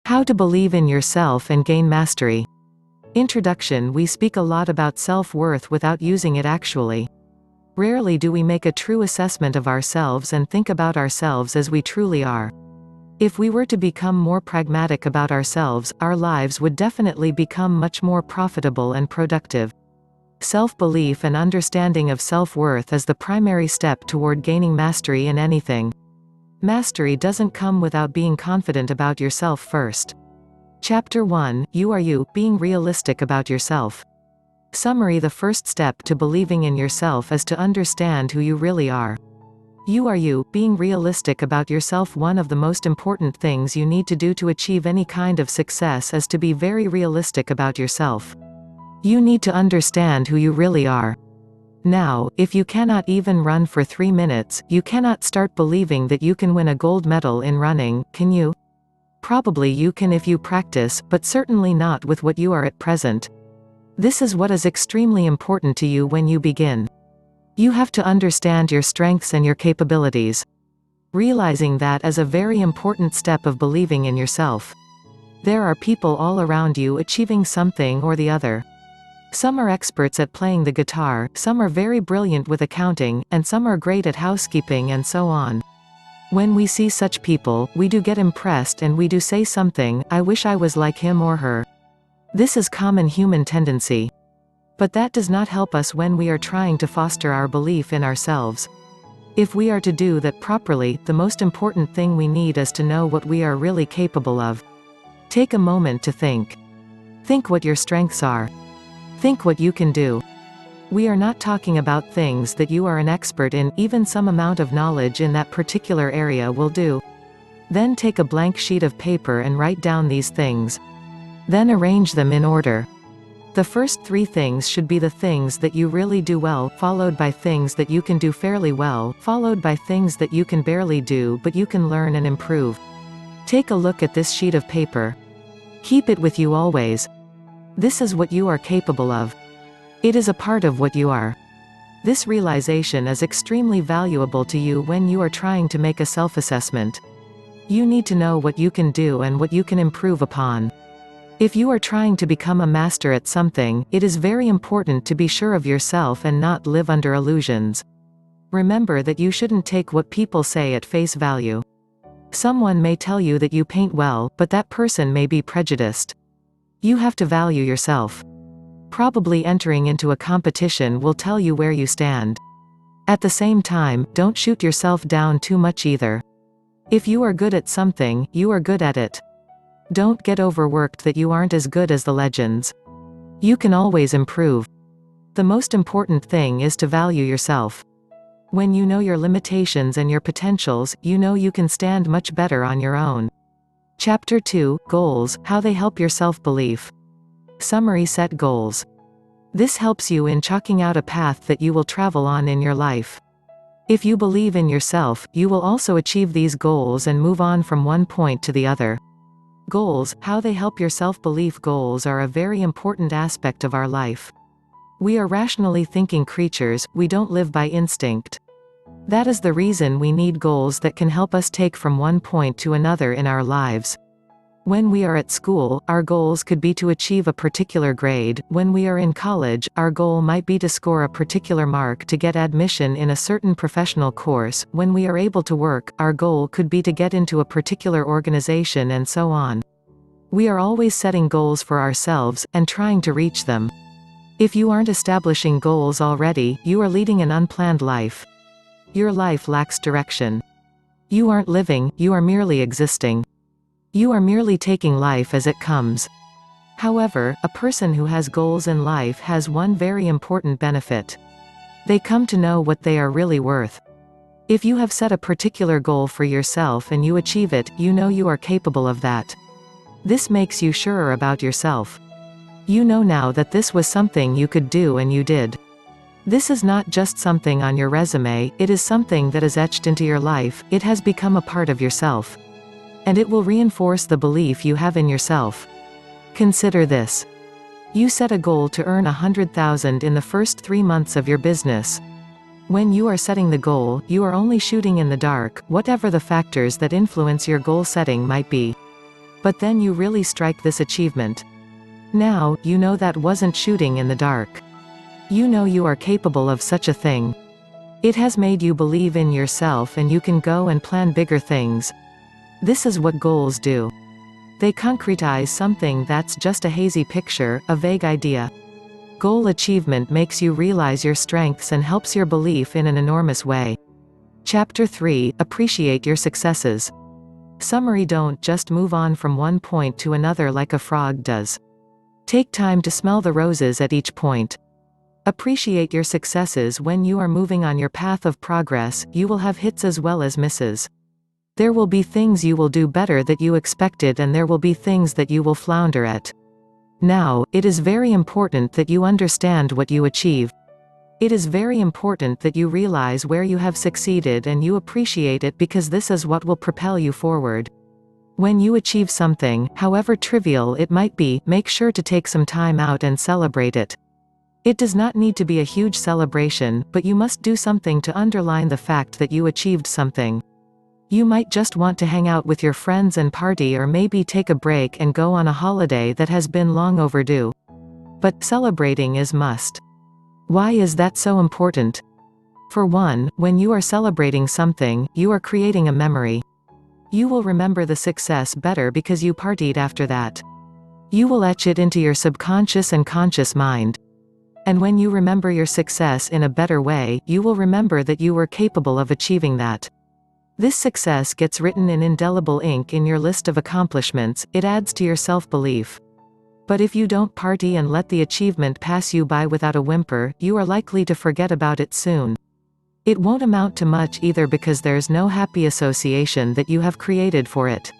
How to believe in yourself and gain mastery. Introduction. We speak a lot about self-worth without using it actually. Rarely do we make a true assessment of ourselves and think about ourselves as we truly are. If we were to become more pragmatic about ourselves, our lives would definitely become much more profitable and productive. Self-belief and understanding of self-worth is the primary step toward gaining mastery in anything. Mastery doesn't come without being confident about yourself first. Chapter 1, You Are You, Being Realistic About Yourself. Summary. The first step to believing in yourself is to understand who you really are. You are you, being realistic about yourself. One of the most important things you need to do to achieve any kind of success is to be very realistic about yourself. You need to understand who you really are. Now, if you cannot even run for 3 minutes, you cannot start believing that you can win a gold medal in running, can you? Probably you can if you practice, but certainly not with what you are at present. This is what is extremely important to you when you begin. You have to understand your strengths and your capabilities. Realizing that is a very important step of believing in yourself. There are people all around you achieving something or the other. Some are experts at playing the guitar, some are very brilliant with accounting, and some are great at housekeeping and so on. When we see such people, we do get impressed and we do say something, I wish I was like him or her. This is common human tendency. But that does not help us when we are trying to foster our belief in ourselves. If we are to do that properly, the most important thing we need is to know what we are really capable of. Take a moment to think. Think what your strengths are. Think what you can do. We are not talking about things that you are an expert in, even some amount of knowledge in that particular area will do. Then take a blank sheet of paper and write down these things. Then arrange them in order. The first 3 things should be the things that you really do well, followed by things that you can do fairly well, followed by things that you can barely do but you can learn and improve. Take a look at this sheet of paper. Keep it with you always. This is what you are capable of. It is a part of what you are. This realization is extremely valuable to you when you are trying to make a self-assessment. You need to know what you can do and what you can improve upon. If you are trying to become a master at something, it is very important to be sure of yourself and not live under illusions. Remember that you shouldn't take what people say at face value. Someone may tell you that you paint well, but that person may be prejudiced. You have to value yourself. Probably entering into a competition will tell you where you stand. At the same time, don't shoot yourself down too much either. If you are good at something, you are good at it. Don't get overworked that you aren't as good as the legends. You can always improve. The most important thing is to value yourself. When you know your limitations and your potentials, you know you can stand much better on your own. Chapter 2, Goals, How They Help Your Self-Belief. Summary. Set goals. This helps you in chalking out a path that you will travel on in your life. If you believe in yourself, you will also achieve these goals and move on from one point to the other. Goals, how they help your self-belief. Goals are a very important aspect of our life. We are rationally thinking creatures, we don't live by instinct. That is the reason we need goals that can help us take from one point to another in our lives. When we are at school, our goals could be to achieve a particular grade. When we are in college, our goal might be to score a particular mark to get admission in a certain professional course. When we are able to work, our goal could be to get into a particular organization and so on. We are always setting goals for ourselves, and trying to reach them. If you aren't establishing goals already, you are leading an unplanned life. Your life lacks direction. You aren't living, you are merely existing. You are merely taking life as it comes. However, a person who has goals in life has one very important benefit. They come to know what they are really worth. If you have set a particular goal for yourself and you achieve it, you know you are capable of that. This makes you surer about yourself. You know now that this was something you could do and you did. This is not just something on your resume, it is something that is etched into your life. It has become a part of yourself. And it will reinforce the belief you have in yourself. Consider this. You set a goal to earn $100,000 in the first 3 months of your business. When you are setting the goal, you are only shooting in the dark, whatever the factors that influence your goal setting might be. But then you really strike this achievement. Now, you know that wasn't shooting in the dark. You know you are capable of such a thing. It has made you believe in yourself and you can go and plan bigger things. This is what goals do. They concretize something that's just a hazy picture, a vague idea. Goal achievement makes you realize your strengths and helps your belief in an enormous way. Chapter 3: Appreciate your successes. Summary: don't just move on from one point to another like a frog does. Take time to smell the roses at each point. Appreciate your successes. When you are moving on your path of progress, you will have hits as well as misses. There will be things you will do better that you expected, and there will be things that you will flounder at. Now, it is very important that you understand what you achieve. It is very important that you realize where you have succeeded and you appreciate it, because this is what will propel you forward. When you achieve something, however trivial it might be, make sure to take some time out and celebrate it. It does not need to be a huge celebration, but you must do something to underline the fact that you achieved something. You might just want to hang out with your friends and party, or maybe take a break and go on a holiday that has been long overdue. But celebrating is must. Why is that so important? For one, when you are celebrating something, you are creating a memory. You will remember the success better because you partied after that. You will etch it into your subconscious and conscious mind. And when you remember your success in a better way, you will remember that you were capable of achieving that. This success gets written in indelible ink in your list of accomplishments. It adds to your self-belief. But if you don't party and let the achievement pass you by without a whimper, you are likely to forget about it soon. It won't amount to much either, because there's no happy association that you have created for it.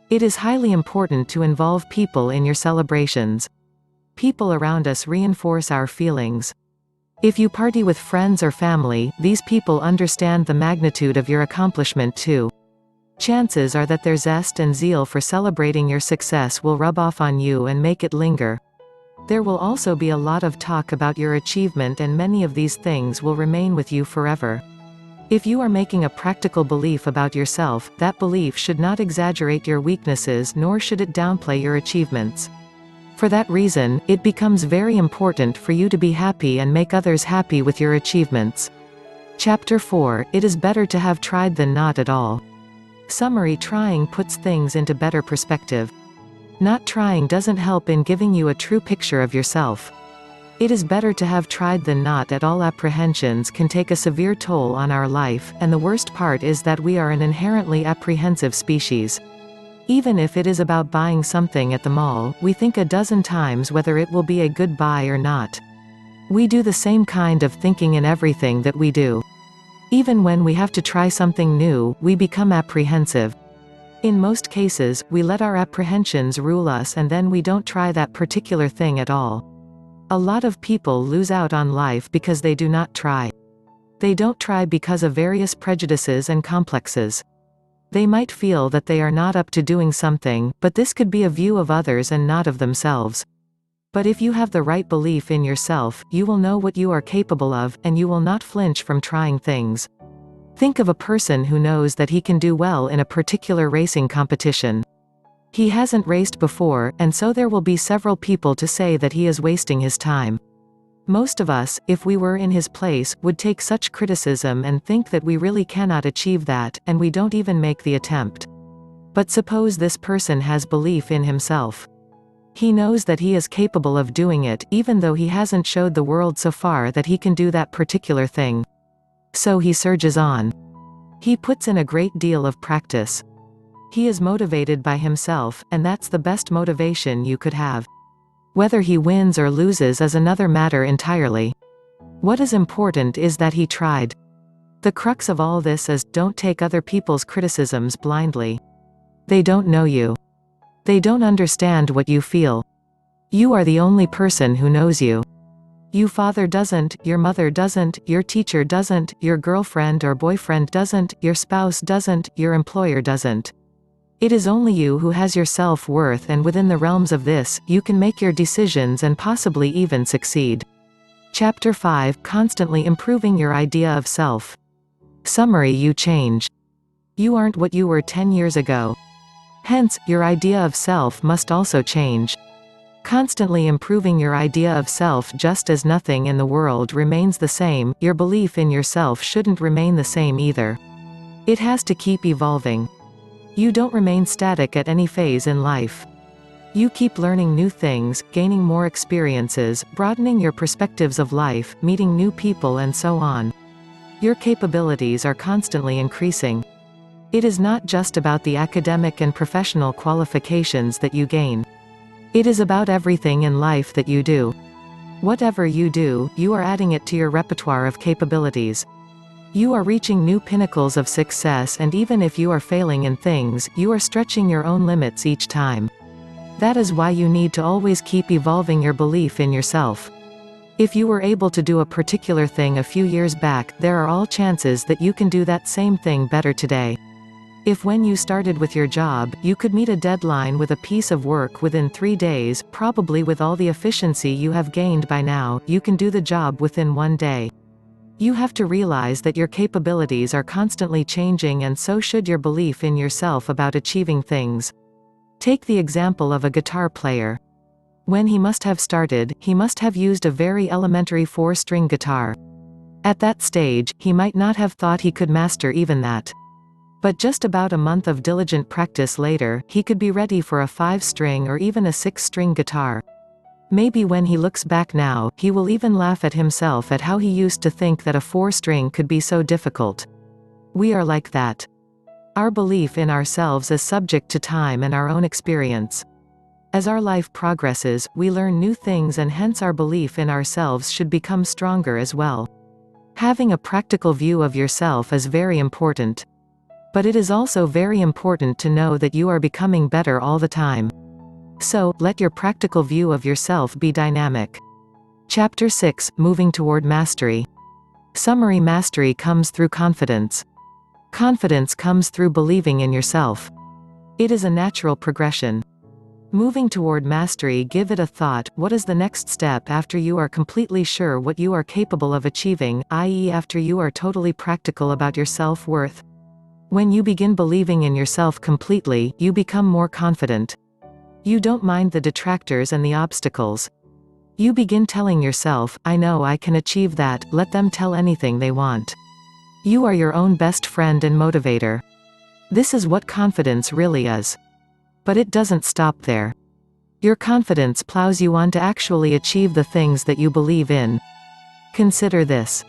It is highly important to involve people in your celebrations. People around us reinforce our feelings. If you party with friends or family, these people understand the magnitude of your accomplishment too. Chances are that their zest and zeal for celebrating your success will rub off on you and make it linger. There will also be a lot of talk about your achievement, and many of these things will remain with you forever. If you are making a practical belief about yourself, that belief should not exaggerate your weaknesses, nor should it downplay your achievements. For that reason, it becomes very important for you to be happy and make others happy with your achievements. Chapter 4: It is better to have tried than not at all. Summary: trying puts things into better perspective. Not trying doesn't help in giving you a true picture of yourself. It is better to have tried than not at all. Apprehensions can take a severe toll on our life, and the worst part is that we are an inherently apprehensive species. Even if it is about buying something at the mall, we think a dozen times whether it will be a good buy or not. We do the same kind of thinking in everything that we do. Even when we have to try something new, we become apprehensive. In most cases, we let our apprehensions rule us, and then we don't try that particular thing at all. A lot of people lose out on life because they do not try. They don't try because of various prejudices and complexes. They might feel that they are not up to doing something, but this could be a view of others and not of themselves. But if you have the right belief in yourself, you will know what you are capable of, and you will not flinch from trying things. Think of a person who knows that he can do well in a particular racing competition. He hasn't raced before, and so there will be several people to say that he is wasting his time. Most of us, if we were in his place, would take such criticism and think that we really cannot achieve that, and we don't even make the attempt. But suppose this person has belief in himself. He knows that he is capable of doing it, even though he hasn't showed the world so far that he can do that particular thing. So he surges on. He puts in a great deal of practice. He is motivated by himself, and that's the best motivation you could have. Whether he wins or loses is another matter entirely. What is important is that he tried. The crux of all this is, don't take other people's criticisms blindly. They don't know you. They don't understand what you feel. You are the only person who knows you. Your father doesn't, your mother doesn't, your teacher doesn't, your girlfriend or boyfriend doesn't, your spouse doesn't, your employer doesn't. It is only you who has your self-worth, and within the realms of this, you can make your decisions and possibly even succeed. Chapter 5: Constantly improving your idea of self. Summary: you change. You aren't what you were 10 years ago. Hence, your idea of self must also change. Constantly improving your idea of self. Just as nothing in the world remains the same, your belief in yourself shouldn't remain the same either. It has to keep evolving. You don't remain static at any phase in life. You keep learning new things, gaining more experiences, broadening your perspectives of life, meeting new people, and so on. Your capabilities are constantly increasing. It is not just about the academic and professional qualifications that you gain. It is about everything in life that you do. Whatever you do, you are adding it to your repertoire of capabilities. You are reaching new pinnacles of success, and even if you are failing in things, you are stretching your own limits each time. That is why you need to always keep evolving your belief in yourself. If you were able to do a particular thing a few years back, there are all chances that you can do that same thing better today. If when you started with your job, you could meet a deadline with a piece of work within 3 days, probably with all the efficiency you have gained by now, you can do the job within 1 day. You have to realize that your capabilities are constantly changing, and so should your belief in yourself about achieving things. Take the example of a guitar player. When he must have started, he must have used a very elementary 4-string guitar. At that stage, he might not have thought he could master even that. But just about a month of diligent practice later, he could be ready for a 5-string or even a 6-string guitar. Maybe when he looks back now, he will even laugh at himself at how he used to think that a 4-string could be so difficult. We are like that. Our belief in ourselves is subject to time and our own experience. As our life progresses, we learn new things, and hence our belief in ourselves should become stronger as well. Having a practical view of yourself is very important. But it is also very important to know that you are becoming better all the time. So, let your practical view of yourself be dynamic. Chapter 6, Moving Toward Mastery. Summary: mastery comes through confidence. Confidence comes through believing in yourself. It is a natural progression. Moving toward mastery. Give it a thought. What is the next step after you are completely sure what you are capable of achieving, i.e., after you are totally practical about your self-worth? When you begin believing in yourself completely, you become more confident. You don't mind the detractors and the obstacles. You begin telling yourself, I know I can achieve that, let them tell anything they want. You are your own best friend and motivator. This is what confidence really is. But it doesn't stop there. Your confidence plows you on to actually achieve the things that you believe in. Consider this.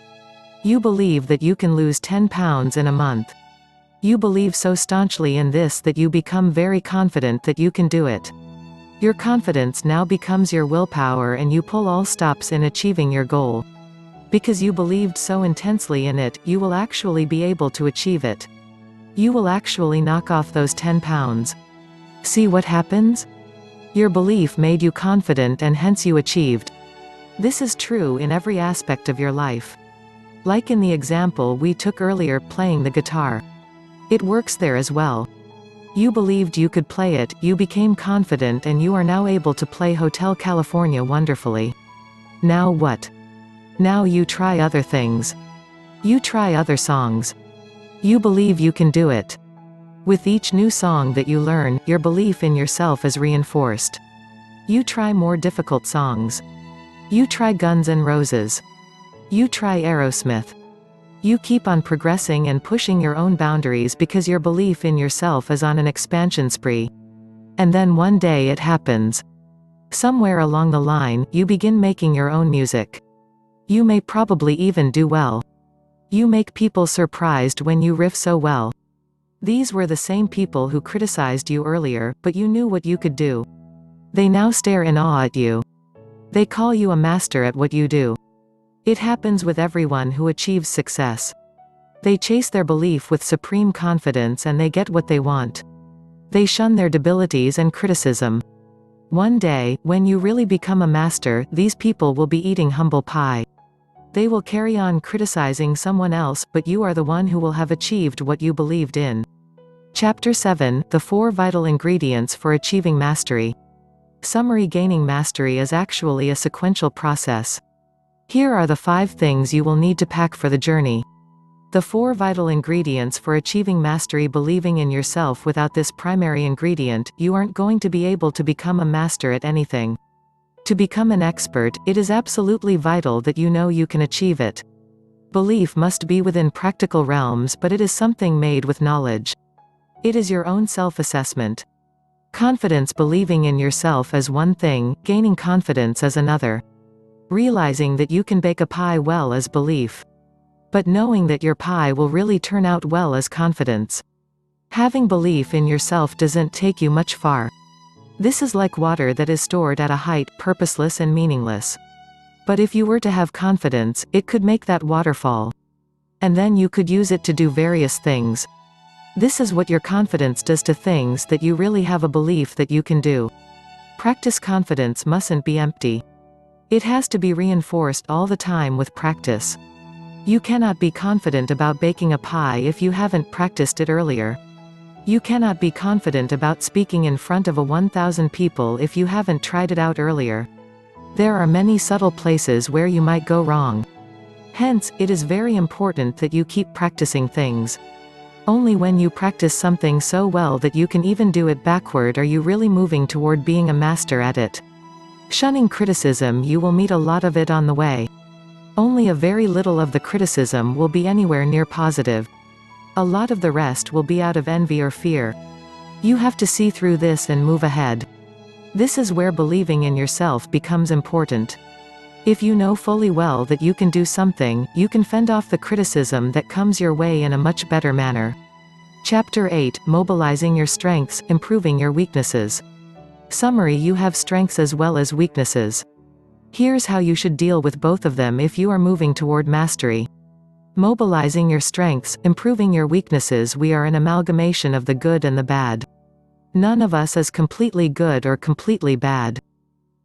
You believe that you can lose 10 pounds in a month. You believe so staunchly in this that you become very confident that you can do it. Your confidence now becomes your willpower, and you pull all stops in achieving your goal. Because you believed so intensely in it, you will actually be able to achieve it. You will actually knock off those 10 pounds. See what happens? Your belief made you confident, and hence you achieved. This is true in every aspect of your life. Like in the example we took earlier, playing the guitar. It works there as well. You believed you could play it, you became confident, and you are now able to play Hotel California wonderfully. Now what? Now you try other things. You try other songs. You believe you can do it. With each new song that you learn, your belief in yourself is reinforced. You try more difficult songs. You try Guns N' Roses. You try Aerosmith. You keep on progressing and pushing your own boundaries because your belief in yourself is on an expansion spree. And then one day it happens. Somewhere along the line, you begin making your own music. You may probably even do well. You make people surprised when you riff so well. These were the same people who criticized you earlier, but you knew what you could do. They now stare in awe at you. They call you a master at what you do. It happens with everyone who achieves success. They chase their belief with supreme confidence, and they get what they want. They shun their debilities and criticism. One day, when you really become a master, these people will be eating humble pie. They will carry on criticizing someone else, but you are the one who will have achieved what you believed in. Chapter 7, The 4 Vital Ingredients for Achieving Mastery. Summary: gaining mastery is actually a sequential process. Here are the 5 things you will need to pack for the journey. The 4 vital ingredients for achieving mastery. Believing in yourself. Without this primary ingredient, you aren't going to be able to become a master at anything. To become an expert, it is absolutely vital that you know you can achieve it. Belief must be within practical realms, but it is something made with knowledge. It is your own self-assessment. Confidence. Believing in yourself is one thing, gaining confidence is another. Realizing that you can bake a pie well is belief. But knowing that your pie will really turn out well is confidence. Having belief in yourself doesn't take you much far. This is like water that is stored at a height, purposeless and meaningless. But if you were to have confidence, it could make that waterfall. And then you could use it to do various things. This is what your confidence does to things that you really have a belief that you can do. Practice. Confidence mustn't be empty. It has to be reinforced all the time with practice. You cannot be confident about baking a pie if you haven't practiced it earlier. You cannot be confident about speaking in front of 1,000 people if you haven't tried it out earlier. There are many subtle places where you might go wrong. Hence, it is very important that you keep practicing things. Only when you practice something so well that you can even do it backward are you really moving toward being a master at it. Shunning criticism. You will meet a lot of it on the way. Only a very little of the criticism will be anywhere near positive. A lot of the rest will be out of envy or fear. You have to see through this and move ahead. This is where believing in yourself becomes important. If you know fully well that you can do something, you can fend off the criticism that comes your way in a much better manner. Chapter 8: Mobilizing your strengths, improving your weaknesses. Summary. You have strengths as well as weaknesses. Here's how you should deal with both of them if you are moving toward mastery. Mobilizing your strengths, improving your weaknesses. We are an amalgamation of the good and the bad. None of us is completely good or completely bad.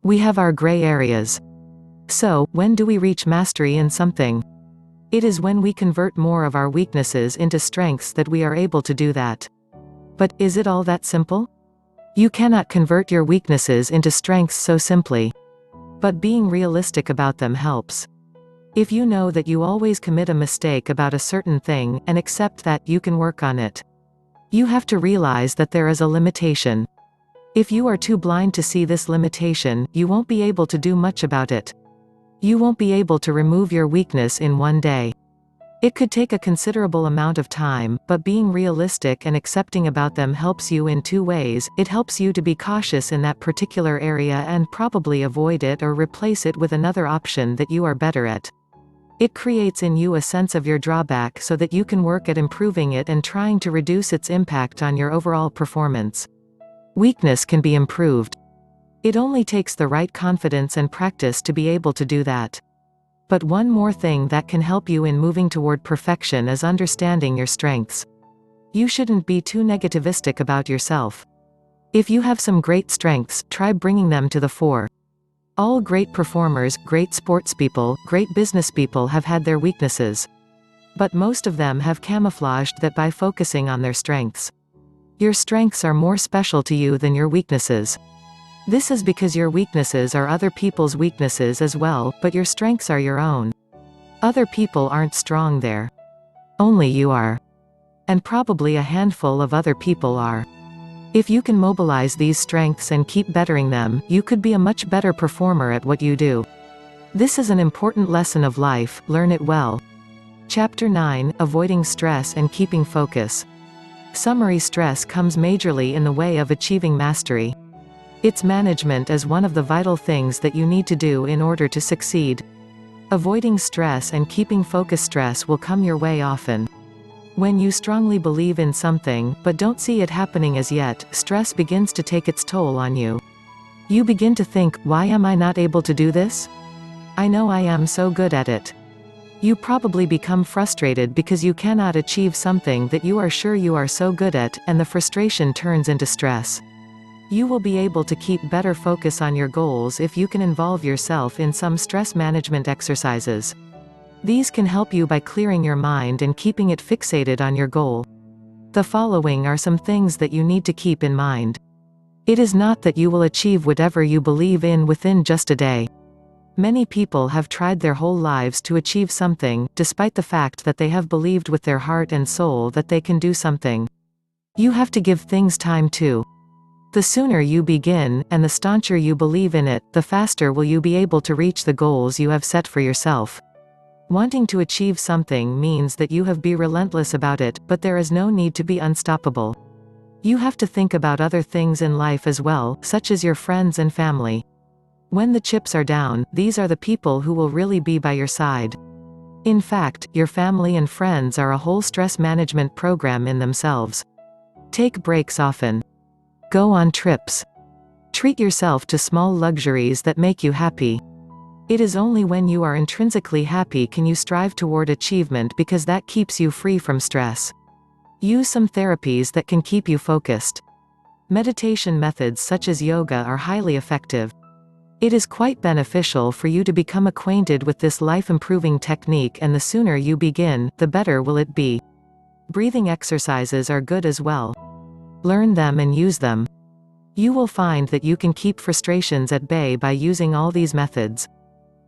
We have our gray areas. So, when do we reach mastery in something? It is when we convert more of our weaknesses into strengths that we are able to do that. But, is it all that simple? You cannot convert your weaknesses into strengths so simply. But being realistic about them helps. If you know that you always commit a mistake about a certain thing, and accept that, you can work on it. You have to realize that there is a limitation. If you are too blind to see this limitation, you won't be able to do much about it. You won't be able to remove your weakness in one day. It could take a considerable amount of time, but being realistic and accepting about them helps you in 2 ways. It helps you to be cautious in that particular area and probably avoid it or replace it with another option that you are better at. It creates in you a sense of your drawback so that you can work at improving it and trying to reduce its impact on your overall performance. Weakness can be improved. It only takes the right confidence and practice to be able to do that. But one more thing that can help you in moving toward perfection is understanding your strengths. You shouldn't be too negativistic about yourself. If you have some great strengths, try bringing them to the fore. All great performers, great sportspeople, great businesspeople have had their weaknesses. But most of them have camouflaged that by focusing on their strengths. Your strengths are more special to you than your weaknesses. This is because your weaknesses are other people's weaknesses as well, but your strengths are your own. Other people aren't strong there. Only you are. And probably a handful of other people are. If you can mobilize these strengths and keep bettering them, you could be a much better performer at what you do. This is an important lesson of life, learn it well. Chapter 9: Avoiding stress and keeping focus. Summary. Stress comes majorly in the way of achieving mastery. Its management is one of the vital things that you need to do in order to succeed. Avoiding stress and keeping focus. Stress will come your way often. When you strongly believe in something, but don't see it happening as yet, stress begins to take its toll on you. You begin to think, why am I not able to do this? I know I am so good at it. You probably become frustrated because you cannot achieve something that you are sure you are so good at, and the frustration turns into stress. You will be able to keep better focus on your goals if you can involve yourself in some stress management exercises. These can help you by clearing your mind and keeping it fixated on your goal. The following are some things that you need to keep in mind. It is not that you will achieve whatever you believe in within just a day. Many people have tried their whole lives to achieve something, despite the fact that they have believed with their heart and soul that they can do something. You have to give things time too. The sooner you begin, and the stauncher you believe in it, the faster will you be able to reach the goals you have set for yourself. Wanting to achieve something means that you have be relentless about it, but there is no need to be unstoppable. You have to think about other things in life as well, such as your friends and family. When the chips are down, these are the people who will really be by your side. In fact, your family and friends are a whole stress management program in themselves. Take breaks often. Go on trips. Treat yourself to small luxuries that make you happy. It is only when you are intrinsically happy can you strive toward achievement, because that keeps you free from stress. Use some therapies that can keep you focused. Meditation methods such as yoga are highly effective. It is quite beneficial for you to become acquainted with this life-improving technique, and the sooner you begin, the better will it be. Breathing exercises are good as well. Learn them and use them. You will find that you can keep frustrations at bay by using all these methods.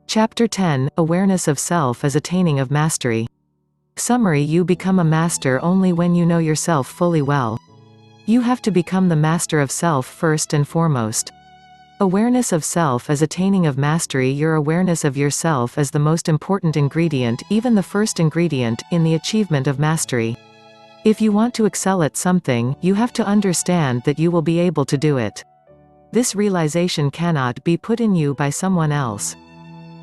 Chapter 10 – Awareness of Self as Attaining of Mastery. Summary: you become a master only when you know yourself fully well. You have to become the master of self first and foremost. Awareness of self as attaining of mastery. Your awareness of yourself is the most important ingredient, even the first ingredient, in the achievement of mastery. If you want to excel at something, you have to understand that you will be able to do it. This realization cannot be put in you by someone else.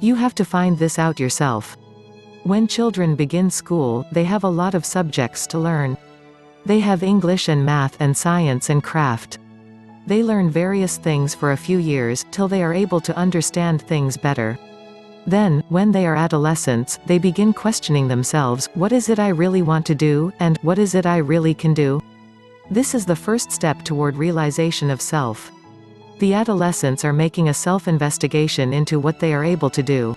You have to find this out yourself. When children begin school, they have a lot of subjects to learn. They have English and math and science and craft. They learn various things for a few years, till they are able to understand things better. Then, when they are adolescents, they begin questioning themselves: what is it I really want to do, and what is it I really can do? This is the first step toward realization of self. The adolescents are making a self-investigation into what they are able to do.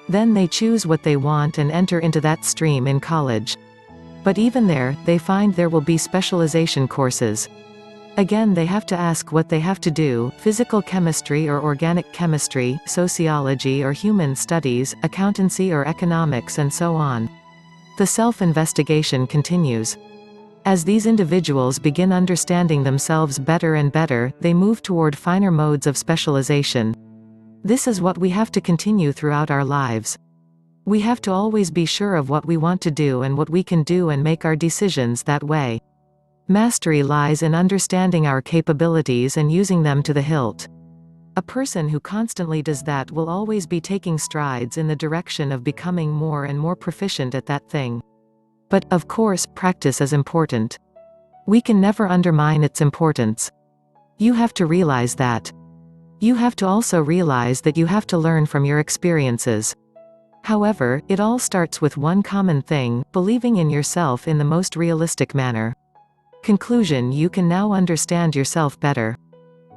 Then they choose what they want and enter into that stream in college. But even there, they find there will be specialization courses. Again, they have to ask what they have to do: physical chemistry or organic chemistry, sociology or human studies, accountancy or economics, and so on. The self-investigation continues. As these individuals begin understanding themselves better and better, they move toward finer modes of specialization. This is what we have to continue throughout our lives. We have to always be sure of what we want to do and what we can do, and make our decisions that way. Mastery lies in understanding our capabilities and using them to the hilt. A person who constantly does that will always be taking strides in the direction of becoming more and more proficient at that thing. But, of course, practice is important. We can never undermine its importance. You have to realize that. You have to also realize that you have to learn from your experiences. However, it all starts with one common thing: believing in yourself in the most realistic manner. Conclusion: you can now understand yourself better.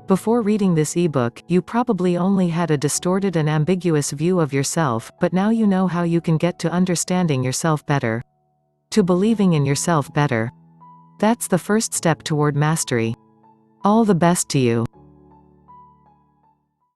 Before reading this ebook, you probably only had a distorted and ambiguous view of yourself, but now you know how you can get to understanding yourself better. To believing in yourself better. That's the first step toward mastery. All the best to you.